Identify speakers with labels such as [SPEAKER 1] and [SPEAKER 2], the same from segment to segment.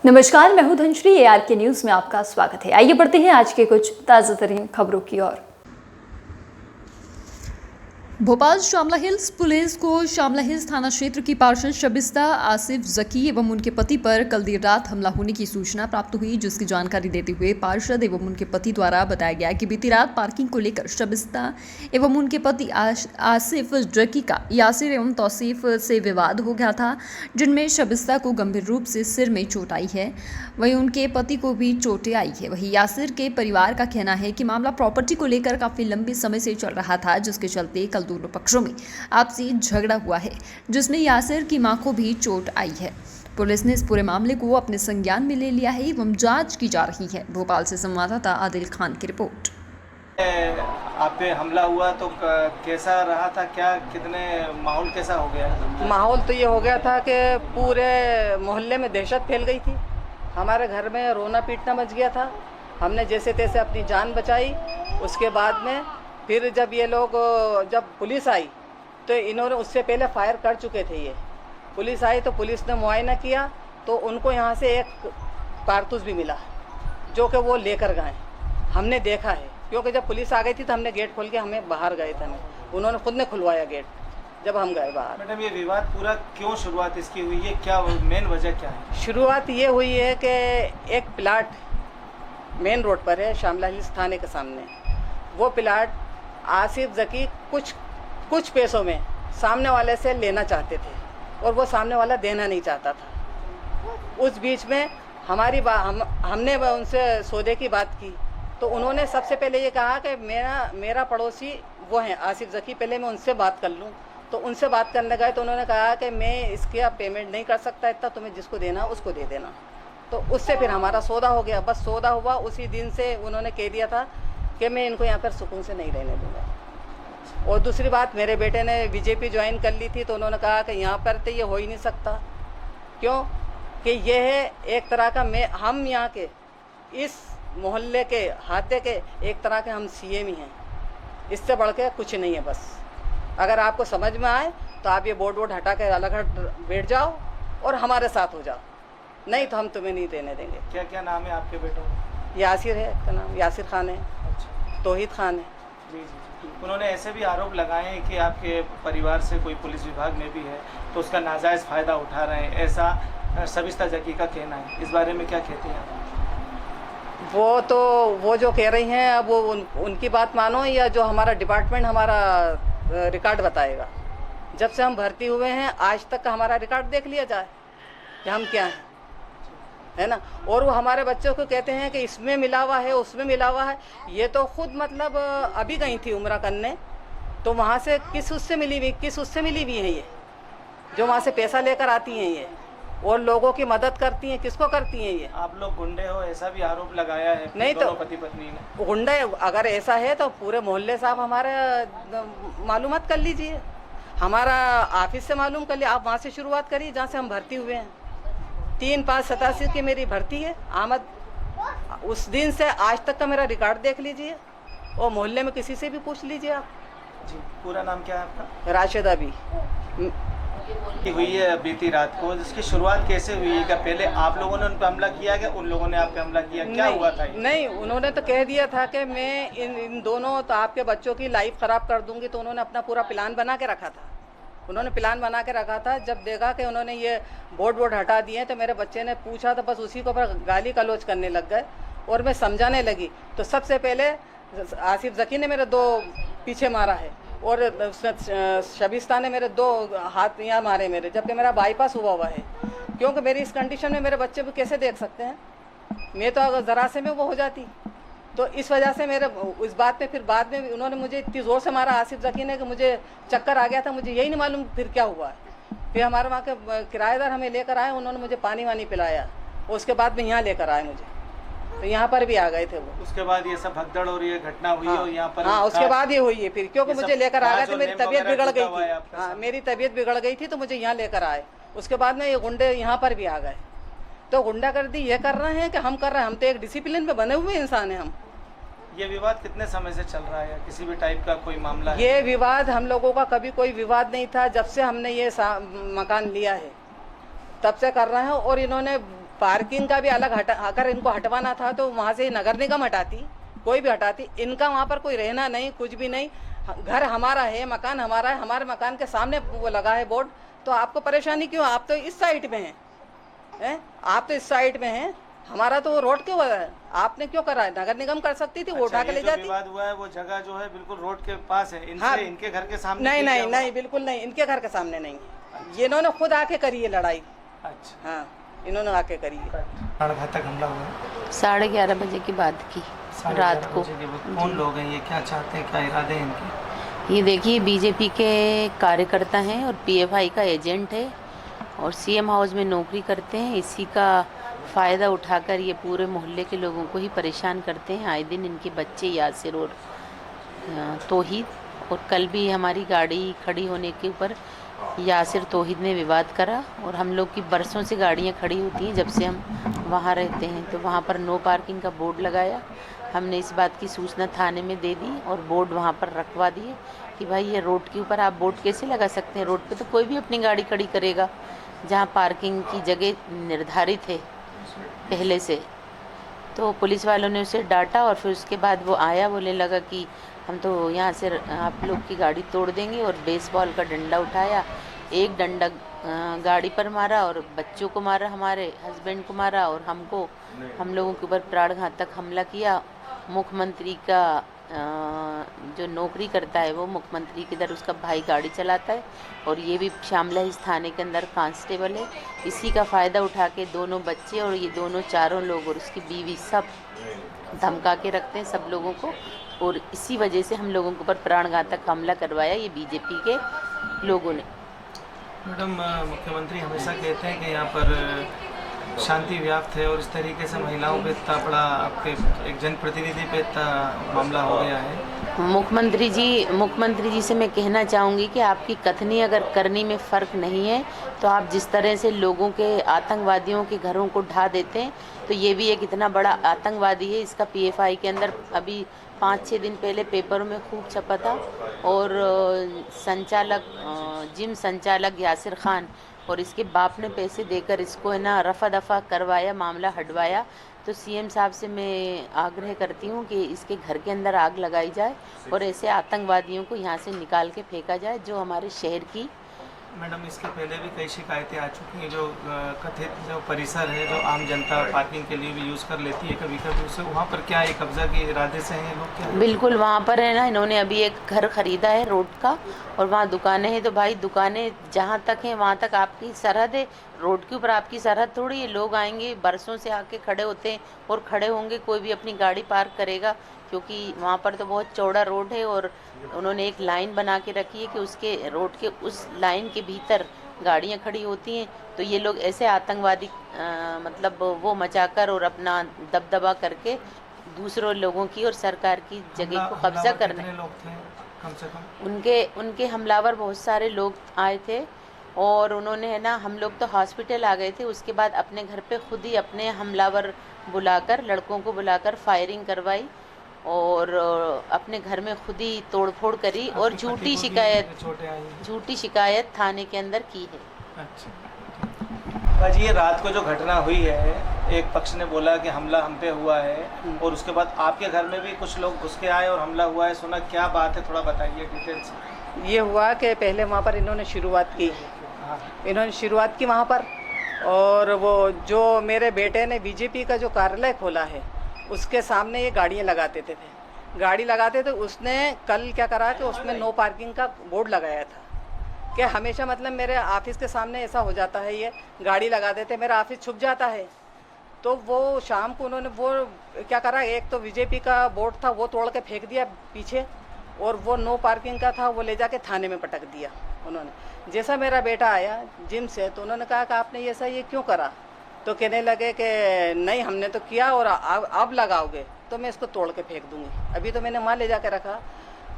[SPEAKER 1] नमस्कार, मैं हूं धनश्री। ARK न्यूज में आपका स्वागत है। आइए बढ़ते हैं आज के कुछ ताज़ा तरीन खबरों की ओर। भोपाल शामला हिल्स पुलिस को शामला हिल्स थाना क्षेत्र की पार्षद शबिस्ता आसिफ जकी एवं उनके पति पर कल देर रात हमला होने की सूचना प्राप्त हुई, जिसकी जानकारी देते हुए पार्षद एवं उनके पति द्वारा बताया गया कि बीती रात पार्किंग को लेकर शबिस्ता एवं उनके पति आसिफ जकी का यासिर एवं तौसीफ से विवाद हो गया था, जिनमें शबिस्ता को गंभीर रूप से सिर में चोट आई है, वहीं उनके पति को भी चोटें आई है। वहीं यासिर के परिवार का कहना है कि मामला प्रॉपर्टी को लेकर काफी लंबे समय से चल रहा था, जिसके चलते कल दोनों पक्षों में आपसी झगड़ा हुआ है, जिसमें यासिर की मां को भी चोट आई है। पुलिस ने इस पूरे मामले को अपने संज्ञान में ले लिया है एवं जांच की जा रही है। भोपाल से संवाददाता आदिल खान की रिपोर्ट।
[SPEAKER 2] आप पे हमला हुआ तो कैसा रहा था, क्या कितने माहौल कैसा हो गया?
[SPEAKER 3] माहौल तो ये हो गया था कि पूरे मोहल्ले में दहशत फैल गई थी। हमारे घर में रोना पीटना मच गया था। हमने जैसे तैसे अपनी जान बचाई। उसके बाद में फिर जब ये लोग जब पुलिस आई तो इन्होंने उससे पहले फायर कर चुके थे। ये पुलिस आई तो पुलिस ने मुआयना किया तो उनको यहाँ से एक कारतूस भी मिला जो कि वो लेकर गए। हमने देखा है क्योंकि जब पुलिस आ गई थी तो हमने गेट खोल के हमें बाहर गए थे। उन्होंने खुद ने खुलवाया गेट जब हम गए बाहर।
[SPEAKER 2] मैडम, ये विवाद पूरा क्यों शुरुआत इसकी हुई है, क्या मेन वजह क्या है?
[SPEAKER 3] शुरुआत ये हुई है कि एक प्लाट मेन रोड पर है, शामला हिल्स थाने के सामने। वो प्लाट आसिफ जकी कुछ पैसों में सामने वाले से लेना चाहते थे और वो सामने वाला देना नहीं चाहता था। उस बीच में हमने उनसे सौदे की बात की तो उन्होंने सबसे पहले ये कहा कि मेरा पड़ोसी वो हैं आसिफ जकी, पहले मैं उनसे बात कर लूँ। तो उनसे बात करने गए तो उन्होंने कहा कि मैं इसके अब पेमेंट नहीं कर सकता इतना, तुम्हें जिसको देना उसको दे देना। तो उससे फिर हमारा सौदा हो गया। बस सौदा हुआ, उसी दिन से उन्होंने कह दिया था कि मैं इनको यहाँ पर सुकून से नहीं रहने दूँगा। और दूसरी बात, मेरे बेटे ने बीजेपी ज्वाइन कर ली थी तो उन्होंने कहा कि यहाँ पर तो ये हो ही नहीं सकता, क्यों कि ये है एक तरह का हम यहाँ के इस मोहल्ले के हाथे के एक तरह के हम CM ही हैं। इससे बढ़ के कुछ नहीं है। बस अगर आपको समझ में आए तो आप ये बोर्ड हटा के अलग हट बैठ जाओ और हमारे साथ हो जाओ, नहीं तो हम तुम्हें नहीं रहने देंगे।
[SPEAKER 2] क्या क्या नाम है आपके बेटों का?
[SPEAKER 3] यासिर है, इसका नाम यासिर खान है।
[SPEAKER 2] अच्छा।
[SPEAKER 3] तौहीद खान है।
[SPEAKER 2] जी जी जी। उन्होंने ऐसे भी आरोप लगाए हैं कि आपके परिवार से कोई पुलिस विभाग में भी है तो उसका नाजायज़ फ़ायदा उठा रहे हैं, ऐसा शबिस्ता जकी का कहना है। इस बारे में क्या कहते हैं आप?
[SPEAKER 3] वो जो कह रही हैं अब वो उनकी बात मानो या जो हमारा डिपार्टमेंट हमारा रिकॉर्ड बताएगा। जब से हम भर्ती हुए हैं आज तक का हमारा रिकॉर्ड देख लिया जाए कि हम क्या हैं, है ना। और वो हमारे बच्चों को कहते हैं कि इसमें मिला हुआ है उसमें मिला हुआ है। ये तो खुद मतलब अभी गई थी उम्रा करने तो वहाँ से किस उससे मिली हुई है ये जो वहाँ से पैसा लेकर आती हैं ये और लोगों की मदद करती हैं। किसको करती हैं ये? आप
[SPEAKER 2] लोग गुंडे हो, ऐसा भी आरोप लगाया है
[SPEAKER 3] नहीं तो
[SPEAKER 2] पति पत्नी ने।
[SPEAKER 3] गुंडे अगर ऐसा है तो पूरे मोहल्ले से आप हमारे मालूमात कर लीजिए, हमारा ऑफिस से मालूम कर लिए। आप वहाँ से शुरुआत करिए जहाँ से हम भर्ती हुए हैं। 3/5/87 की मेरी भर्ती है आमद। उस दिन से आज तक का मेरा रिकॉर्ड देख लीजिए और मोहल्ले में किसी से भी पूछ लीजिए आप।
[SPEAKER 2] जी, पूरा नाम क्या है आपका?
[SPEAKER 3] राशिदा भी
[SPEAKER 2] हुई है बीती रात को। इसकी शुरुआत कैसे हुई है? क्या पहले आप लोगों ने उन पर हमला किया, क्या उन लोगों ने आप पे हमला किया, क्या हुआ था?
[SPEAKER 3] नहीं, उन्होंने तो कह दिया था कि मैं इन दोनों तो आपके बच्चों की लाइफ खराब कर दूंगी। तो उन्होंने अपना पूरा प्लान बना के रखा था। जब देखा कि उन्होंने ये बोर्ड हटा दिए तो मेरे बच्चे ने पूछा तो बस उसी को पर गाली गलौज करने लग गए और मैं समझाने लगी। तो सबसे पहले आसिफ जकी ने मेरे 2 पीछे मारा है और शबिस्ता ने मेरे 2 हाथ यहाँ मारे मेरे, जबकि मेरा बाईपास हुआ है। क्योंकि मेरी इस कंडीशन में मेरे बच्चे को कैसे देख सकते हैं? मैं तो अगर ज़रा से में वो हो जाती। तो इस वजह से मेरे इस बात पे फिर बाद में उन्होंने मुझे इतनी ज़ोर से मारा आसिफ जकी ने कि मुझे चक्कर आ गया था। मुझे यही नहीं मालूम फिर क्या हुआ है। फिर हमारे वहाँ के किराएदार हमें लेकर आए, उन्होंने मुझे पानी वानी पिलाया। उसके बाद में यहाँ लेकर आए मुझे, तो यहाँ पर भी आ गए थे वो।
[SPEAKER 2] उसके बाद ये सब भगदड़ और ये घटना हुई और यहाँ पर
[SPEAKER 3] उसके बाद ये हुई है फिर, क्योंकि मुझे लेकर आ गए थे। मेरी तबीयत बिगड़ गई थी। मेरी तबीयत बिगड़ गई थी तो मुझे यहाँ लेकर आए। उसके बाद में ये गुंडे यहाँ पर भी आ गए। तो गुंडागर्दी ये कर रहे हैं कि हम कर रहे हैं। हम तो एक डिसिप्लिन में बने हुए इंसान हैं हम।
[SPEAKER 2] ये विवाद कितने समय से चल रहा है? किसी भी टाइप का कोई मामला है?
[SPEAKER 3] ये विवाद हम लोगों का कभी कोई विवाद नहीं था। जब से हमने ये मकान लिया है तब से कर रहे हैं। और इन्होंने पार्किंग का भी अलग अगर इनको हटवाना था तो वहाँ से नगर निगम हटाती, कोई भी हटाती। इनका वहाँ पर कोई रहना नहीं, कुछ भी नहीं। घर हमारा है, मकान हमारा है, हमारे मकान के सामने वो लगा है बोर्ड। तो आपको परेशानी क्यों? आप तो इस साइड में हैं, आप तो इस साइड में हैं। हमारा तो रोड क्यों है? आपने क्यों करा है? नगर निगम कर सकती थी, वो उठा के ले जाती।
[SPEAKER 2] विवाद हुआ है वो जगह जो है बिल्कुल रोड के पास है, इनसे
[SPEAKER 3] हाँ,
[SPEAKER 2] इनके घर के सामने
[SPEAKER 3] नहीं नहीं नहीं, बिल्कुल नहीं, इनके घर के सामने नहीं है। ये इन्होंने खुद आके करी है लड़ाई।
[SPEAKER 2] अच्छा,
[SPEAKER 3] हाँ, इन्होंने आके करी है।
[SPEAKER 2] प्राणघातक हमला हुआ है
[SPEAKER 4] 11:30 बजे की बात की, रात को।
[SPEAKER 2] कौन लोग हैं ये, क्या चाहते हैं, क्या इरादे हैं इनके?
[SPEAKER 4] ये देखिए, बीजेपी के कार्यकर्ता हैं और पीएफआई का एजेंट है और सीएम हाउस में नौकरी करते हैं। इसी का फ़ायदा उठाकर ये पूरे मोहल्ले के लोगों को ही परेशान करते हैं। आए दिन इनके बच्चे यासिर और तौहीद, और कल भी हमारी गाड़ी खड़ी होने के ऊपर यासिर तौहीद ने विवाद करा। और हम लोग की बरसों से गाड़ियाँ खड़ी होती हैं जब से हम वहाँ रहते हैं, तो वहाँ पर नो पार्किंग का बोर्ड लगाया। हमने इस बात की सूचना थाने में दे दी और बोर्ड वहाँ पर रखवा दिए कि भाई ये रोड के ऊपर आप बोर्ड कैसे लगा सकते हैं? रोड पे तो कोई भी अपनी गाड़ी खड़ी करेगा जहाँ पार्किंग की जगह निर्धारित है पहले से। तो पुलिस वालों ने उसे डांटा और फिर उसके बाद वो आया, बोलने लगा कि हम तो यहाँ से आप लोग की गाड़ी तोड़ देंगे, और बेसबॉल का डंडा उठाया, एक डंडा गाड़ी पर मारा और बच्चों को मारा, हमारे हस्बैंड को मारा और हमको, हम लोगों के ऊपर प्राणघातक हमला किया। मुख्यमंत्री का जो नौकरी करता है वो मुख्यमंत्री की तरह उसका भाई गाड़ी चलाता है और ये भी शामला हिल्स थाने के अंदर कांस्टेबल है। इसी का फ़ायदा उठा के दोनों बच्चे और ये दोनों चारों लोग और उसकी बीवी सब धमका के रखते हैं सब लोगों को, और इसी वजह से हम लोगों के ऊपर प्राणघातक हमला करवाया ये बीजेपी के लोगों ने।
[SPEAKER 2] मैडम, मुख्यमंत्री हमेशा कहते हैं कि यहाँ पर शांति व्याप्त है और इस तरीके से महिलाओं पे इतना बड़ा, आपके एक जनप्रतिनिधि पे इतना मामला हो गया है।
[SPEAKER 4] मुख्यमंत्री जी से मैं कहना चाहूँगी कि आपकी कथनी अगर करनी में फ़र्क नहीं है तो आप जिस तरह से लोगों के, आतंकवादियों के घरों को ढा देते हैं, तो ये भी एक इतना बड़ा आतंकवादी है। इसका पीएफआई के अंदर अभी 5-6 दिन पहले पेपरों में खूब छपा था। और जिम संचालक यासिर खान और इसके बाप ने पैसे देकर इसको है ना रफ़ा दफ़ा करवाया, मामला हटवाया। तो सीएम साहब से मैं आग्रह करती हूँ कि इसके घर के अंदर आग लगाई जाए और ऐसे आतंकवादियों को यहाँ से निकाल के फेंका जाए जो हमारे शहर की।
[SPEAKER 2] मैडम, इसके पहले भी कई शिकायतें आ चुकी हैं, जो कथित जो परिसर है जो आम जनता पार्किंग के लिए भी यूज़ कर लेती है कभी कभी, उससे वहाँ पर क्या एक कब्जा के इरादे से हैं लोग? क्या
[SPEAKER 4] बिल्कुल, वहाँ पर है ना, इन्होंने अभी एक घर ख़रीदा है रोड का और वहाँ दुकानें हैं। तो भाई दुकानें जहाँ तक हैं वहाँ तक आपकी सरहद है, रोड के ऊपर आपकी सरहद थोड़ी है। लोग आएंगे, बरसों से आके खड़े होते हैं और खड़े होंगे, कोई भी अपनी गाड़ी पार्क करेगा, क्योंकि वहाँ पर तो बहुत चौड़ा रोड है और उन्होंने एक लाइन बना के रखी है कि उसके रोड के उस लाइन के भीतर गाड़ियाँ खड़ी होती हैं। तो ये लोग ऐसे आतंकवादी मतलब वो मचाकर और अपना दबदबा करके दूसरों लोगों की और सरकार की जगह को कब्जा करने।
[SPEAKER 2] लोग थे कम से कम?
[SPEAKER 4] उनके हमलावर बहुत सारे लोग आए थे और उन्होंने है ना, हम लोग तो हॉस्पिटल आ गए थे, उसके बाद अपने घर पे खुद ही अपने हमलावर बुलाकर, लड़कों को बुलाकर फायरिंग करवाई और अपने घर में खुद ही तोड़फोड़ करी और झूठी शिकायत थाने के अंदर की है।
[SPEAKER 2] अच्छा भाजी, ये रात को जो घटना हुई है, एक पक्ष ने बोला कि हमला हम पे हुआ है और उसके बाद आपके घर में भी कुछ लोग घुस के आए और हमला हुआ है, सुना, क्या बात है, थोड़ा बताइए डिटेल से।
[SPEAKER 3] ये हुआ कि पहले वहाँ पर इन्होंने शुरुआत की वहाँ पर, और वो जो मेरे बेटे ने बीजेपी का जो कार्यालय खोला है उसके सामने ये गाड़ियाँ लगाते थे। उसने कल क्या करा कि उसमें नो पार्किंग का बोर्ड लगाया था कि हमेशा मतलब मेरे ऑफिस के सामने ऐसा हो जाता है, ये गाड़ी लगा देते, मेरा ऑफिस छुप जाता है। तो वो शाम को उन्होंने वो क्या करा, एक तो बीजेपी का बोर्ड था वो तोड़ के फेंक दिया पीछे, और वो नो पार्किंग का था वो ले जाके थाने में पटक दिया उन्होंने। जैसा मेरा बेटा आया जिम से तो उन्होंने कहा कि आपने ऐसा ये क्यों करा, तो कहने लगे कि नहीं हमने तो किया और अब लगाओगे तो मैं इसको तोड़ के फेंक दूंगी। अभी तो मैंने वहाँ ले जाके रखा।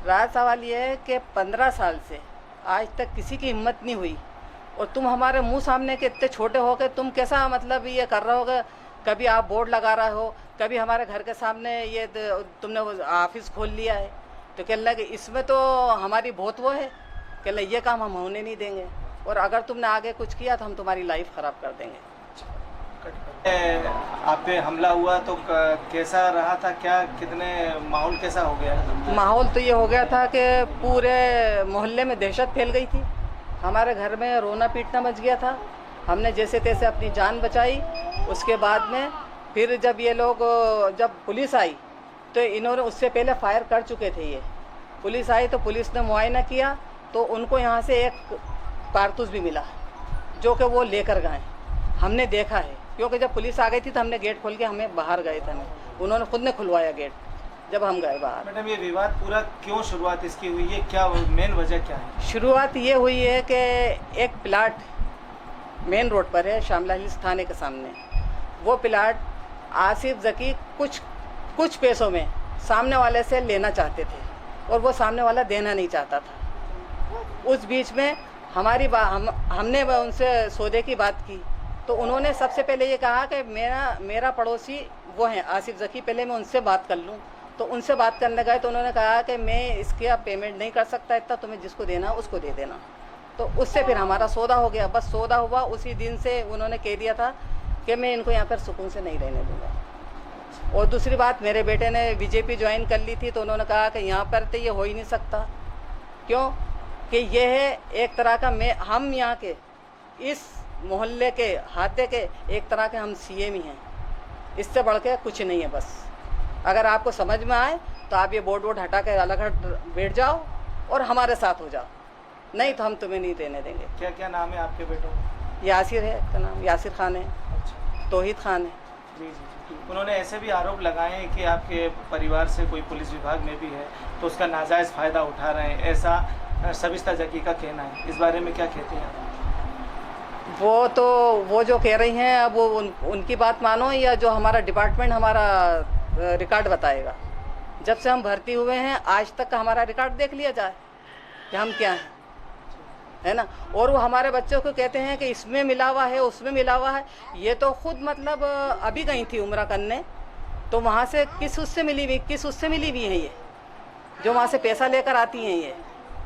[SPEAKER 3] राज सवाल ये है कि 15 साल से आज तक किसी की हिम्मत नहीं हुई, और तुम हमारे मुंह सामने के इतने छोटे हो के तुम कैसा मतलब ये कर रहे होगे, कभी आप बोर्ड लगा रहे हो, कभी हमारे घर के सामने ये तुमने ऑफिस खोल लिया है। तो कहने लगे इसमें तो हमारी बहुत वो है, कहने ये काम हम होने नहीं देंगे, और अगर तुमने आगे कुछ किया तो हम तुम्हारी लाइफ ख़राब कर देंगे।
[SPEAKER 2] आप पे हमला हुआ तो कैसा रहा था, क्या कितने माहौल कैसा हो गया?
[SPEAKER 3] माहौल तो ये हो गया था कि पूरे मोहल्ले में दहशत फैल गई थी। हमारे घर में रोना पीटना मच गया था। हमने जैसे तैसे अपनी जान बचाई। उसके बाद में फिर जब ये लोग जब पुलिस आई तो इन्होंने उससे पहले फायर कर चुके थे। ये पुलिस आई तो पुलिस ने मुआयना किया तो उनको यहाँ से एक कारतूस भी मिला जो कि वो लेकर गए। हमने देखा है क्योंकि जब पुलिस आ गई थी तो हमने गेट खोल के हमें बाहर गए थे। उन्होंने खुद ने खुलवाया गेट जब हम गए बाहर।
[SPEAKER 2] मैडम, ये विवाद पूरा क्यों शुरुआत इसकी हुई है, क्या मेन वजह क्या है?
[SPEAKER 3] शुरुआत ये हुई है कि एक प्लाट मेन रोड पर है, शामला हिल्स थाने के सामने। वो प्लाट आसिफ जकी कुछ पैसों में सामने वाले से लेना चाहते थे और वो सामने वाला देना नहीं चाहता था। उस बीच में हमने उनसे सौदे की बात की तो उन्होंने सबसे पहले ये कहा कि मेरा पड़ोसी वो हैं आसिफ जकी, पहले मैं उनसे बात कर लूँ। तो उनसे बात करने गए तो उन्होंने कहा कि मैं इसके अब पेमेंट नहीं कर सकता इतना, तुम्हें जिसको देना उसको दे देना। तो उससे फिर हमारा सौदा हो गया। बस सौदा हुआ, उसी दिन से उन्होंने कह दिया था कि मैं इनको यहाँ पर सुकून से नहीं रहने दूँगा। और दूसरी बात, मेरे बेटे ने बीजेपी ज्वाइन कर ली थी तो उन्होंने कहा कि यहाँ पर तो ये हो ही नहीं सकता, क्यों कि ये है एक तरह का हम यहाँ के इस मोहल्ले के हाथे के एक तरह के हम सीएम ही हैं। इससे बढ़ के कुछ नहीं है। बस अगर आपको समझ में आए तो आप ये बोर्ड हटा कर अलग हट बैठ जाओ और हमारे साथ हो जाओ, नहीं तो हम तुम्हें नहीं रहने देंगे।
[SPEAKER 2] क्या क्या नाम है आपके बेटों का?
[SPEAKER 3] यासिर है, इसका नाम यासिर खान है।
[SPEAKER 2] अच्छा।
[SPEAKER 3] तौहीद खान है।
[SPEAKER 2] जी जी जी। उन्होंने ऐसे भी आरोप लगाए हैं कि आपके परिवार से कोई पुलिस विभाग में भी है तो उसका नाजायज़ फ़ायदा उठा रहे हैं, ऐसा शबिस्ता जकी का कहना है। इस बारे में क्या कहते हैं?
[SPEAKER 3] वो जो कह रही हैं अब वो उनकी बात मानो या जो हमारा डिपार्टमेंट हमारा रिकॉर्ड बताएगा। जब से हम भर्ती हुए हैं आज तक का हमारा रिकॉर्ड देख लिया जाए कि हम क्या हैं, है ना। और वो हमारे बच्चों को कहते हैं कि इसमें मिला हुआ है उसमें मिला हुआ है। ये तो खुद मतलब अभी गई थी उम्रा करने तो वहाँ से किस उससे मिली हुई है ये जो वहाँ से पैसा लेकर आती हैं ये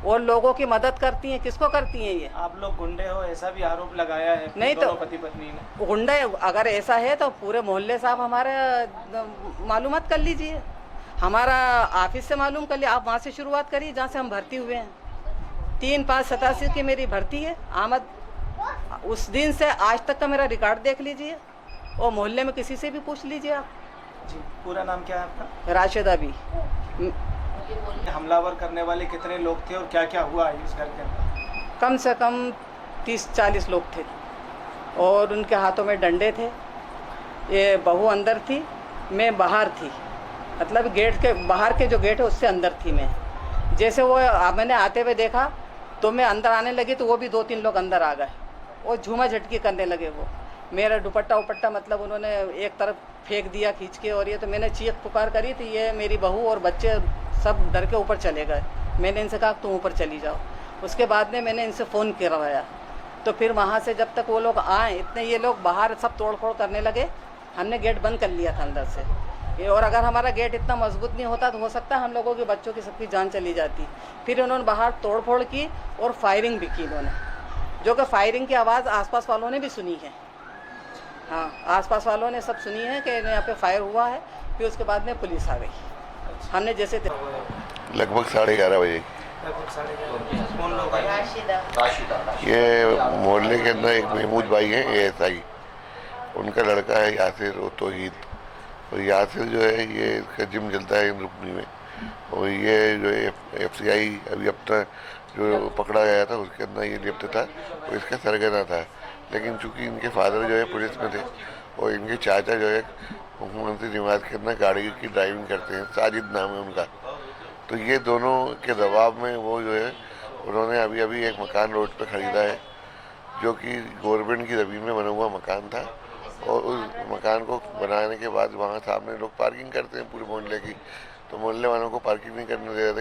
[SPEAKER 3] और लोगों की मदद करती हैं। किसको करती हैं ये?
[SPEAKER 2] आप लोग गुंडे हो ऐसा भी आरोप लगाया है
[SPEAKER 3] नहीं तो
[SPEAKER 2] पति पत्नी ने।
[SPEAKER 3] गुंडे अगर ऐसा है तो पूरे मोहल्ले साहब हमारे मालूमात कर लीजिए, हमारा ऑफिस से मालूम कर लिया। आप वहाँ से शुरुआत करिए जहाँ से हम भर्ती हुए हैं। 3/5/87 की मेरी भर्ती है आमद। उस दिन से आज तक का मेरा रिकॉर्ड देख लीजिए और मोहल्ले में किसी से भी पूछ लीजिए आप।
[SPEAKER 2] जी, पूरा नाम क्या है आपका?
[SPEAKER 3] राशिदा भी।
[SPEAKER 2] हमलावर करने वाले कितने लोग थे और क्या क्या हुआ इस घर के अंदर?
[SPEAKER 3] कम से कम 30-40 लोग थे और उनके हाथों में डंडे थे। ये बहू अंदर थी, मैं बाहर थी, मतलब गेट के बाहर के जो गेट है उससे अंदर थी मैं। जैसे वो मैंने आते हुए देखा तो मैं अंदर आने लगी तो वो भी 2-3 लोग अंदर आ गए और झूमा झटकी करने लगे। वो मेरा दुपट्टा उपट्टा मतलब उन्होंने एक तरफ फेंक दिया खींच के और ये तो मैंने चीख पुकार करी तो ये मेरी बहू और बच्चे सब डर के ऊपर चले गए। मैंने इनसे कहा तुम ऊपर चली जाओ। उसके बाद में मैंने इनसे फ़ोन करवाया तो फिर वहाँ से जब तक वो लोग आए इतने ये लोग बाहर सब तोड़ फोड़ करने लगे। हमने गेट बंद कर लिया था अंदर से और अगर हमारा गेट इतना मजबूत नहीं होता तो हो सकता है हम लोगों के बच्चों की सबकी जान चली जाती। फिर उन्होंने बाहर तोड़ फोड़ की और फायरिंग भी की इन्होंने, जो कि फायरिंग की आवाज़ आसपास वालों ने भी सुनी है। हाँ, आसपास वालों ने सब सुनी है कि यहाँ पे फायर हुआ है। फिर उसके बाद में पुलिस आ गई। हमने जैसे
[SPEAKER 5] लगभग 11:30 बजे
[SPEAKER 2] कौन लोग आए?
[SPEAKER 5] ये मोहल्ले के अंदर एक महमूद भाई हैं ASI, उनका लड़का है यासिर और तौहीद। और यासिर जो है ये इसका जिम चलता है रुकनी में और ये जो FCI अभी अपना जो पकड़ा गया था उसके अंदर ये लिप्त था और इसका सरगना था। लेकिन चूंकि इनके फादर जो है पुलिस में थे और इनके चाचा जो है मुख्यमंत्री जमात के अंदर गाड़ी की ड्राइविंग करते हैं, साजिद नाम है उनका। तो ये दोनों के दबाव में वो जो है उन्होंने अभी एक मकान रोड पे ख़रीदा है जो कि गवर्नमेंट की ज़मीन में बना हुआ मकान था। और उस मकान को बनाने के बाद वहाँ सामने लोग पार्किंग करते हैं पूरे मोहल्ले की, तो मोहल्ले वालों को पार्किंग नहीं करने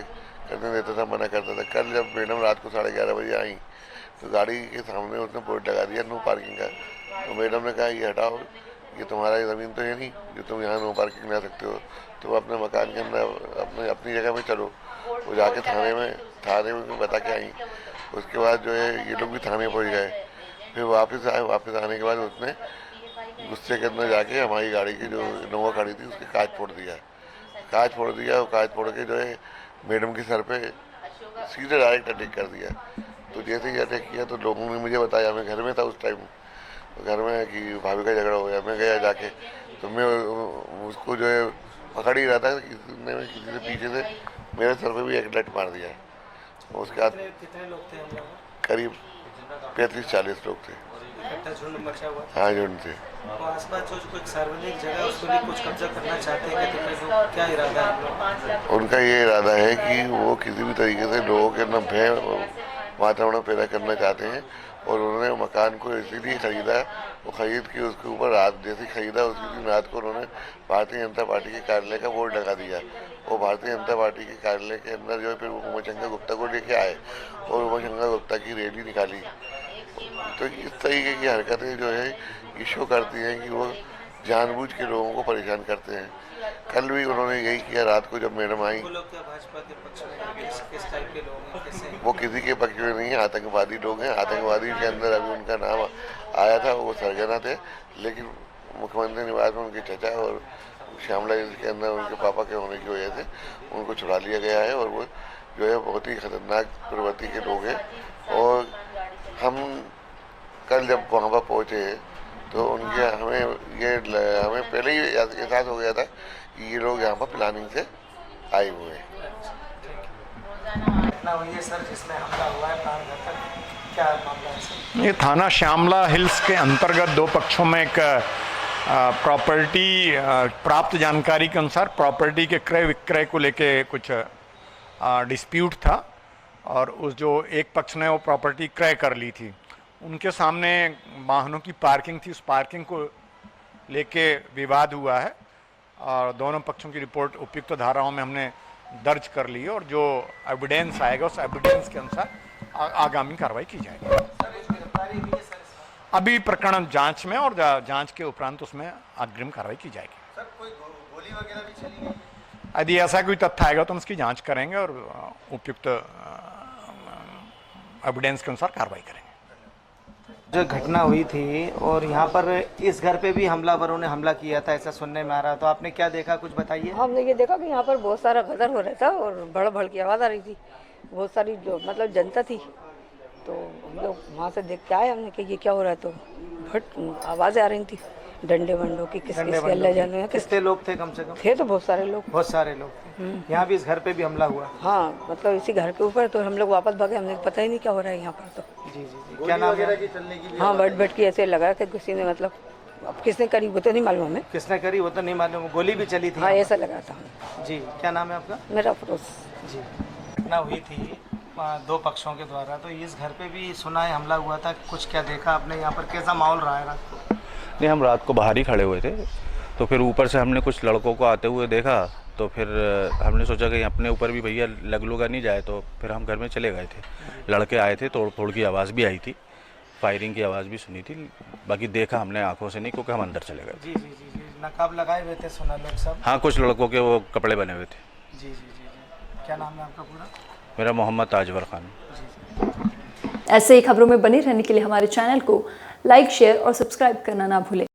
[SPEAKER 5] देता था, मना करता था। कल जब मैडम रात को 11:30 बजे आई तो गाड़ी के सामने उसने बोर्ड लगा दिया नो पार्किंग का। तो मैडम ने कहा ये हटाओ, ये तुम्हारा ज़मीन तो है नहीं जो तुम यहाँ नो पार्किंग ला सकते हो, तुम अपने मकान के अंदर अपनी जगह में चलो। वो जाके थाने में बता के आई। उसके बाद जो है ये लोग भी थाने पहुँच गए। फिर वापस आने के बाद उसने गुस्से के अंदर जाके हमारी गाड़ी की जो इनोवा खड़ी थी उसके कांच फोड़ दिया। कांच फोड़ के जो है मैडम के सर पे सीधे डायरेक्ट अटैक कर दिया। तो जैसे ही अटैक किया तो लोगों ने मुझे बताया, मैं घर में था उस टाइम, घर में कि भाभी का झगड़ा हो गया। मैं गया जाके तो मैं उसको जो है पकड़ ही रहा था, किसी से पीछे से मेरे सर पे भी एक लट मार दिया। उसके बाद
[SPEAKER 2] कितने लोग थे हम लोग?
[SPEAKER 5] करीब 35-40 लोग थे।
[SPEAKER 2] इकट्ठा झुंड मचा हुआ था।
[SPEAKER 5] हाँ, झुंड थे।
[SPEAKER 2] तो आसपास जो कुछ सार्वजनिक जगह उसको भी कुछ कब्जा करना चाहते हैं, कहते हैं क्या इरादा है?
[SPEAKER 5] उनका ये इरादा है कि वो किसी भी तरीके से लोगों के अंदर भय वातावरण पैदा करना चाहते हैं। और उन्होंने मकान को इसीलिए खरीदा, वो खरीद के उसके ऊपर रात जैसे खरीदा उसी दिन रात को उन्होंने भारतीय जनता पार्टी के कार्यालय का बोर्ड लगा दिया। वो भारतीय जनता पार्टी के कार्यालय के अंदर जो है फिर उमाशंकर गुप्ता को लेके आए और उमाशंकर गुप्ता की रैली निकाली। तो इस तरीके की हरकतें जो है ये शो करती हैं कि वो जानबूझ के लोगों को परेशान करते हैं। कल भी उन्होंने यही किया। रात को जब मैडम आई,
[SPEAKER 2] वो लोग क्या भाजपा के पक्ष में किस टाइप के लोग हैं, कैसे?
[SPEAKER 5] वो किसी के पक्ष में नहीं है, आतंकवादी लोग हैं। आतंकवादी के अंदर अभी उनका नाम आया था, वो सरगना थे, लेकिन मुख्यमंत्री निवास में उनके चचा और श्यामला के अंदर उनके पापा के होने की वजह से उनको छुड़ा लिया गया है। और वो जो है बहुत ही खतरनाक प्रवृत्ति के लोग हैं। और हम कल जब वहाँ पर पहुँचे तो उनके हमें पहले ही एहसास हो गया था कि ये लोग यहाँ पर प्लानिंग से आए हुए हैं।
[SPEAKER 2] घटना हुई है सर जिसमें हमला हुआ है प्राणघातक, क्या मामला है सर?
[SPEAKER 6] ये थाना श्यामला हिल्स के अंतर्गत दो पक्षों में एक प्रॉपर्टी प्राप्त जानकारी के अनुसार प्रॉपर्टी के क्रय विक्रय को लेके कुछ डिस्प्यूट था। और उस जो एक पक्ष ने वो प्रॉपर्टी क्रय कर ली थी, उनके सामने वाहनों की पार्किंग थी, उस पार्किंग को लेके विवाद हुआ है। और दोनों पक्षों की रिपोर्ट उपयुक्त धाराओं में हमने दर्ज कर ली है और जो एविडेंस आएगा उस एविडेंस के अनुसार आगामी कार्रवाई की जाएगी। अभी प्रकरण जांच में और जांच के उपरांत उसमें अग्रिम कार्रवाई की जाएगी।
[SPEAKER 2] सर कोई गोली वगैरह भी चली गई?
[SPEAKER 6] यदि ऐसा कोई तथ्य आएगा तो हम उसकी जांच करेंगे और उपयुक्त एविडेंस के अनुसार कार्रवाई करेंगे।
[SPEAKER 2] जो घटना हुई थी और यहाँ पर इस घर पे भी हमलावरों ने हमला किया था, ऐसा सुनने में आ रहा, तो आपने क्या देखा, कुछ बताइए।
[SPEAKER 7] हमने ये देखा कि यहाँ पर बहुत सारा गदर हो रहा था और भड़ भड़ की आवाज़ आ रही थी, बहुत सारी जो मतलब जनता थी। तो हम लोग वहाँ से देख के आए, हमने कि ये क्या हो रहा है, तो भट आवाज़ें आ रही थी डंडे वंडों की, किस अल्लाह जाने।
[SPEAKER 2] कितने लोग थे कम से कम?
[SPEAKER 7] थे तो बहुत सारे लोग,
[SPEAKER 2] बहुत सारे लोग थे। यहाँ भी इस घर पे भी हमला हुआ?
[SPEAKER 7] हाँ, मतलब इसी घर के ऊपर। तो हम लोग वापस भागे, हमने पता ही नहीं क्या हो रहा है यहाँ पर। तो
[SPEAKER 2] जी जी जी, क्या नाम है?
[SPEAKER 7] हाँ, बैठ के ऐसे लगा कि किसी ने, मतलब अब किसने करी वो तो नहीं मालूम हमें।
[SPEAKER 2] किसने करी वो तो नहीं मालूम, गोली भी चली थी?
[SPEAKER 7] हाँ, ऐसा लगा था हमें।
[SPEAKER 2] जी, क्या नाम है आपका?
[SPEAKER 7] मेरा फरोज
[SPEAKER 2] जी। घटना हुई थी दो पक्षों के द्वारा, तो इस घर पे भी सुना है हमला हुआ था, कुछ क्या देखा आपने यहाँ पर, कैसा माहौल रहा है रात को?
[SPEAKER 8] नहीं, हम रात को बाहर ही खड़े हुए थे, तो फिर ऊपर से हमने कुछ लड़कों को आते हुए देखा, तो फिर हमने सोचा कि अपने ऊपर भी भैया लग लुगा नहीं जाए, तो फिर हम घर में चले गए थे। लड़के आए थे, तोड़ फोड़ की आवाज़ भी आई थी, फायरिंग की आवाज़ भी सुनी थी, बाकी देखा हमने आंखों से नहीं, क्योंकि हम अंदर चले गए।
[SPEAKER 2] जी जी जी जी, नकाब लगाए हुए थे सुना लोग सब?
[SPEAKER 8] हाँ, कुछ लड़कों के वो कपड़े बने हुए थे।
[SPEAKER 2] जी जी जी जी, क्या नाम है आपका पूरा?
[SPEAKER 8] मेरा मोहम्मद ताजवर खान।
[SPEAKER 1] ऐसे ही खबरों में बने रहने के लिए हमारे चैनल को लाइक, शेयर और सब्सक्राइब करना ना भूलें।